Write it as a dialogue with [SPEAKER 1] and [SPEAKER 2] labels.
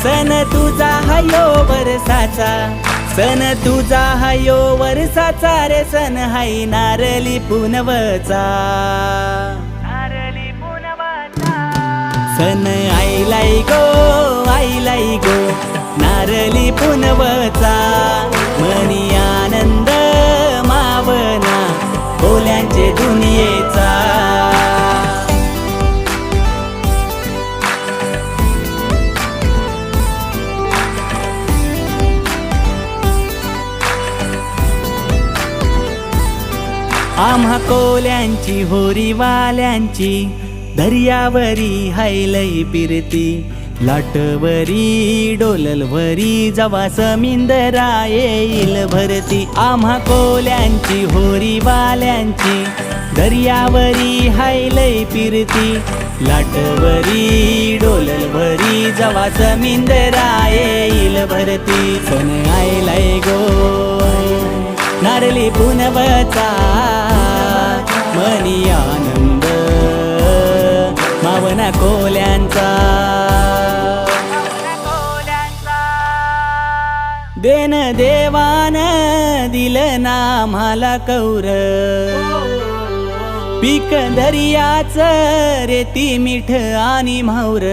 [SPEAKER 1] सण तुझा हायो वरसाचा, सण तुझा हायो वरसाचा रे, सण हाय नारळी पुनवचा, नारळी पुनवचा. सण आईलाई गो, आईलाई गो, नारळी पुनवचा. मनी आनंद मावना बोल्यांचे दुनियेचा. आम्हा कोल्यांची होरी वाल्यांची दर्यावरी हायलई पिरती, लाटवरी डोललवरी जवा समिंदरा येईल भरती. आम्हा कोल्यांची होरी वाल्यांची दर्यावरी हायलई पिरती, लाटवरी डोललवरी जवा समिंदरा येईल भरती. सण आयलाय गो नारळी पुनवचा, मनी आनंद मावना कोल्यांचा. देन देवान दिलं ना आम्हाला कौर, पीक दर्याच रेती मीठ आणि म्हाऊर.